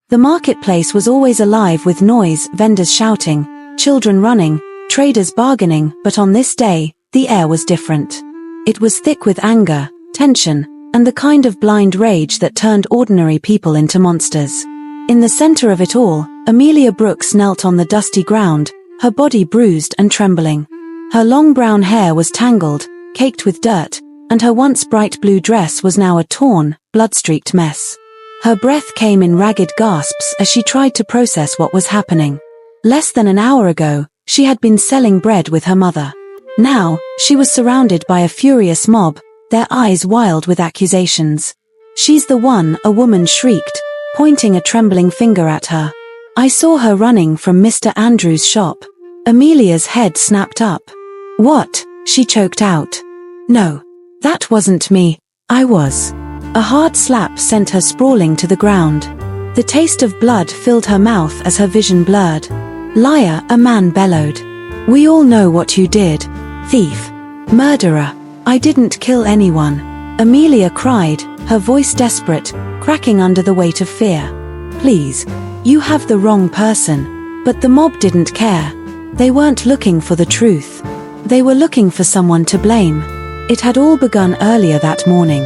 The marketplace was always alive with noise, vendors shouting, children running, traders bargaining, but on this day, the air was different. It was thick with anger, tension, and the kind of blind rage that turned ordinary people into monsters. In the center of it all, Amelia Brooks knelt on the dusty ground, her body bruised and trembling. Her long brown hair was tangled, caked with dirt, and her once bright blue dress was now a torn, blood-streaked mess. Her breath came in ragged gasps as she tried to process what was happening. Less than an hour ago, she had been selling bread with her mother. Now, she was surrounded by a furious mob, their eyes wild with accusations. "She's the one," a woman shrieked, pointing a trembling finger at her. "I saw her running from Mr. Andrews' shop." Amelia's head snapped up. "What?" she choked out. "No. That wasn't me. I was." A hard slap sent her sprawling to the ground. The taste of blood filled her mouth as her vision blurred. "Liar," a man bellowed. "We all know what you did. Thief. Murderer." "I didn't kill anyone," Amelia cried, her voice desperate, cracking under the weight of fear. "Please. You have the wrong person." But the mob didn't care. They weren't looking for the truth. They were looking for someone to blame. It had all begun earlier that morning.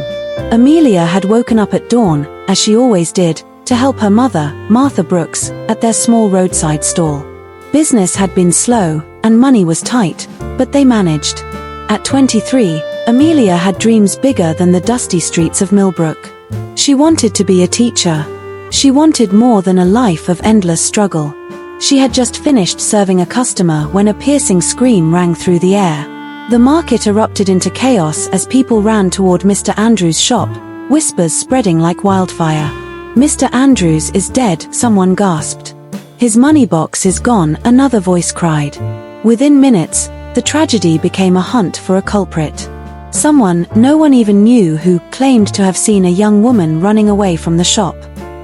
Amelia had woken up at dawn, as she always did, to help her mother, Martha Brooks, at their small roadside stall. Business had been slow, and money was tight, but they managed. At 23, Amelia had dreams bigger than the dusty streets of Millbrook. She wanted to be a teacher. She wanted more than a life of endless struggle. She had just finished serving a customer when a piercing scream rang through the air. The market erupted into chaos as people ran toward Mr. Andrews' shop, whispers spreading like wildfire. "Mr. Andrews is dead," someone gasped. "His money box is gone," another voice cried. Within minutes, the tragedy became a hunt for a culprit. Someone no one even knew who claimed to have seen a young woman running away from the shop.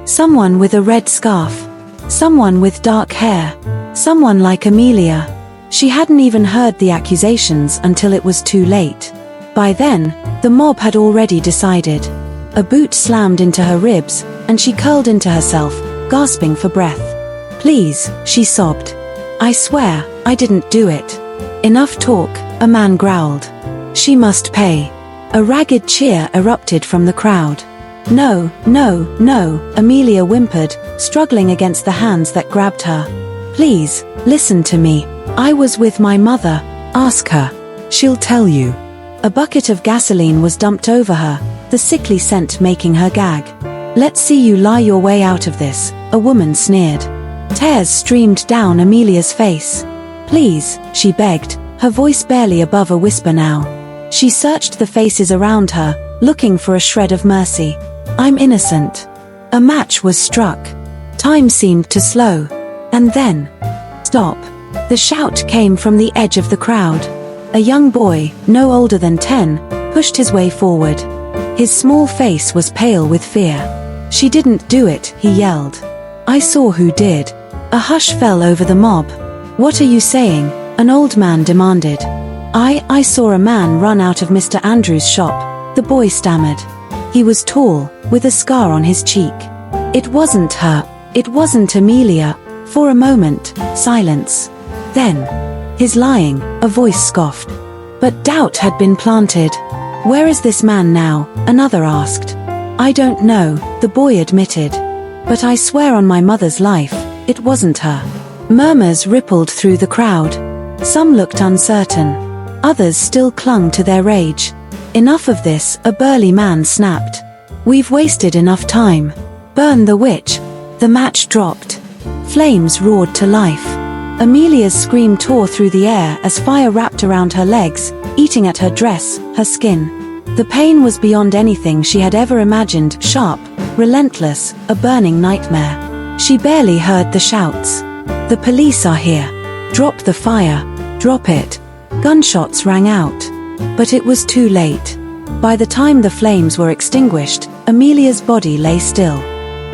Someone with a red scarf. Someone with dark hair. Someone like Amelia. She hadn't even heard the accusations until it was too late. By then, the mob had already decided. A boot slammed into her ribs, and she curled into herself, gasping for breath. "Please," she sobbed. "I swear, I didn't do it." "Enough talk," a man growled. "She must pay." A ragged cheer erupted from the crowd. "No, no, no," Amelia whimpered, struggling against the hands that grabbed her. "Please, listen to me. I was with my mother." "Ask her. She'll tell you." A bucket of gasoline was dumped over her, the sickly scent making her gag. "Let's see you lie your way out of this," a woman sneered. Tears streamed down Amelia's face. "Please," she begged, her voice barely above a whisper now. She searched the faces around her, looking for a shred of mercy. "I'm innocent." A match was struck. Time seemed to slow. And then, "Stop." The shout came from the edge of the crowd. A young boy, no older than 10, pushed his way forward. His small face was pale with fear. "She didn't do it," he yelled. "I saw who did." A hush fell over the mob. "What are you saying?" an old man demanded. I saw a man run out of Mr. Andrews' shop," the boy stammered. He was tall, with a scar on his cheek. "It wasn't her. It wasn't Amelia." For a moment, silence. Then, "He's lying," a voice scoffed. But doubt had been planted. "Where is this man now?" another asked. "I don't know," the boy admitted. "But I swear on my mother's life, it wasn't her." Murmurs rippled through the crowd. Some looked uncertain. Others still clung to their rage. "Enough of this," a burly man snapped. "We've wasted enough time. Burn the witch." The match dropped. Flames roared to life. Amelia's scream tore through the air as fire wrapped around her legs, eating at her dress, her skin. The pain was beyond anything she had ever imagined, sharp, relentless, a burning nightmare. She barely heard the shouts. "The police are here. Drop the fire. Drop it." Gunshots rang out. But it was too late. By the time the flames were extinguished, Amelia's body lay still.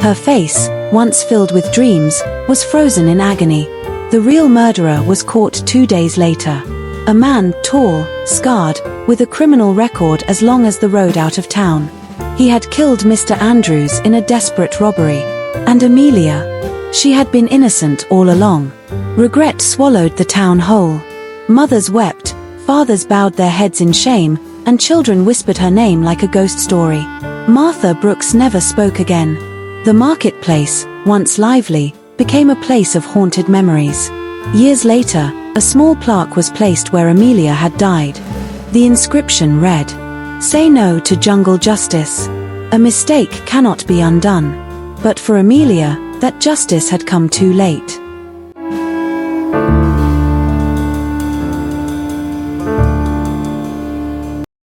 Her face, once filled with dreams, was frozen in agony. The real murderer was caught 2 days later. A man, tall, scarred, with a criminal record as long as the road out of town. He had killed Mr. Andrews in a desperate robbery. And Amelia? She had been innocent all along. Regret swallowed the town whole. Mothers wept, fathers bowed their heads in shame, and children whispered her name like a ghost story. Martha Brooks never spoke again. The marketplace, once lively, became a place of haunted memories. Years later, a small plaque was placed where Amelia had died. The inscription read, "Say no to jungle justice. A mistake cannot be undone." But for Amelia, that justice had come too late.